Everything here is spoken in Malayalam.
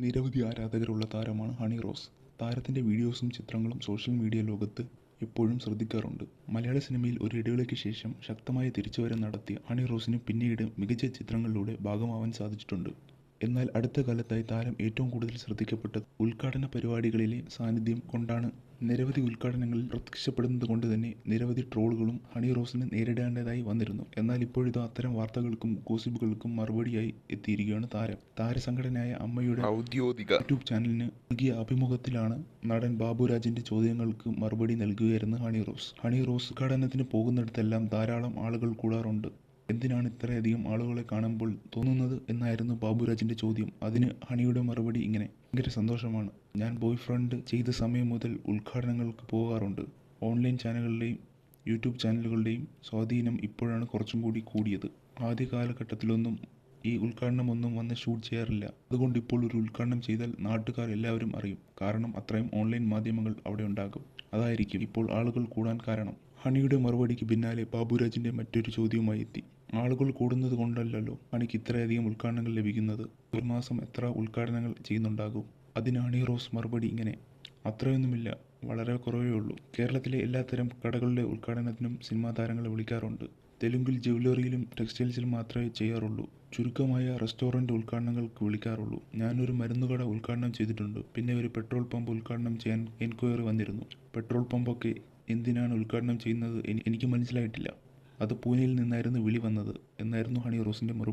നിരവധി ആരാധകരുള്ള താരമാണ് ഹണി റോസ്. താരത്തിൻ്റെ വീഡിയോസും ചിത്രങ്ങളും സോഷ്യൽ മീഡിയ ലോകത്ത് എപ്പോഴും ശ്രദ്ധിക്കാറുണ്ട്. മലയാള സിനിമയിൽ ഒരു ഇടവേളയ്ക്ക് ശേഷം ശക്തമായ തിരിച്ചുവരവ് നടത്തിയ ഹണി റോസിന് പിന്നീട് മികച്ച ചിത്രങ്ങളിലൂടെ ഭാഗമാവാൻ സാധിച്ചിട്ടുണ്ട്. എന്നാൽ അടുത്ത കാലത്തായി താരം ഏറ്റവും കൂടുതൽ ശ്രദ്ധിക്കപ്പെട്ടത് ഉദ്ഘാടന പരിപാടികളിലെ സാന്നിധ്യം കൊണ്ടാണ്. നിരവധി ഉദ്ഘാടനങ്ങളിൽ പ്രത്യക്ഷപ്പെടുന്നത് കൊണ്ട് തന്നെ നിരവധി ട്രോളുകളും ഹണി റോസിന് നേരിടേണ്ടതായി വന്നിരുന്നു. എന്നാൽ ഇപ്പോഴിതാ അത്തരം വാർത്തകൾക്കും ഗോസിപ്പുകൾക്കും മറുപടിയായി എത്തിയിരിക്കുകയാണ് താരം. താരസംഘടനയായ അമ്മയുടെ ഔദ്യോഗിക യൂട്യൂബ് ചാനലിന് നൽകിയ അഭിമുഖത്തിലാണ് നടൻ ബാബുരാജിന്റെ ചോദ്യങ്ങൾക്ക് മറുപടി നൽകുകയായിരുന്നു ഹണി റോസ്. ഹണി റോസ് ഉദ്ഘാടനത്തിന് പോകുന്നിടത്തെല്ലാം ധാരാളം ആളുകൾ കൂടാറുണ്ട്. എന്തിനാണ് ഇത്രയധികം ആളുകളെ കാണുമ്പോൾ തോന്നുന്നത് എന്നായിരുന്നു ബാബുരാജിന്റെ ചോദ്യം. അതിന് ഹണിയുടെ മറുപടി ഇങ്ങനെ: ഭയങ്കര സന്തോഷമാണ്. ഞാൻ ബോയ് ഫ്രണ്ട് ചെയ്ത സമയം മുതൽ ഉദ്ഘാടനങ്ങൾക്ക് പോകാറുണ്ട്. ഓൺലൈൻ ചാനലുകളുടെയും യൂട്യൂബ് ചാനലുകളുടെയും സ്വാധീനം ഇപ്പോഴാണ് കുറച്ചും കൂടി കൂടിയത്. ആദ്യ കാലഘട്ടത്തിലൊന്നും ഈ ഉദ്ഘാടനമൊന്നും വന്ന് ഷൂട്ട് ചെയ്യാറില്ല. അതുകൊണ്ട് ഇപ്പോൾ ഒരു ഉദ്ഘാടനം ചെയ്താൽ നാട്ടുകാർ എല്ലാവരും അറിയും. കാരണം അത്രയും ഓൺലൈൻ മാധ്യമങ്ങൾ അവിടെ ഉണ്ടാകും. അതായിരിക്കും ഇപ്പോൾ ആളുകൾ കൂടാൻ കാരണം. ഹണിയുടെ മറുപടിക്ക് പിന്നാലെ ബാബുരാജിന്റെ മറ്റൊരു ചോദ്യവുമായി എത്തി. ആളുകൾ കൂടുന്നത് കൊണ്ടല്ലല്ലോ ഹണിക്ക് ഇത്രയധികം ഉദ്ഘാടനങ്ങൾ ലഭിക്കുന്നത്. ഒരു മാസം എത്ര ഉദ്ഘാടനങ്ങൾ ചെയ്യുന്നുണ്ടാകും? അതിന് ഹണി റോസ് മറുപടി ഇങ്ങനെ: അത്രയൊന്നുമില്ല, വളരെ കുറവേ ഉള്ളൂ. കേരളത്തിലെ എല്ലാത്തരം കടകളുടെ ഉദ്ഘാടനത്തിനും സിനിമാ താരങ്ങളെ വിളിക്കാറുണ്ട്. തെലുങ്കിൽ ജ്വല്ലറിയിലും ടെക്സ്റ്റൈൽസിലും മാത്രമേ ചെയ്യാറുള്ളൂ. ചുരുക്കമായ റെസ്റ്റോറൻറ്റ് ഉദ്ഘാടനങ്ങൾക്ക് വിളിക്കാറുള്ളൂ. ഞാനൊരു മരുന്നുകട ഉദ്ഘാടനം ചെയ്തിട്ടുണ്ട്. പിന്നെ ഒരു പെട്രോൾ പമ്പ് ഉദ്ഘാടനം ചെയ്യാൻ എൻക്വയറി വന്നിരുന്നു. പെട്രോൾ പമ്പൊക്കെ എന്തിനാണ് ഉദ്ഘാടനം ചെയ്യുന്നത് എനിക്ക് മനസ്സിലായിട്ടില്ല. അത് പൂനെയിൽ നിന്നായിരുന്നു വിളി വന്നത് എന്നായിരുന്നു ഹണി റോസിന്റെ മറുപടി.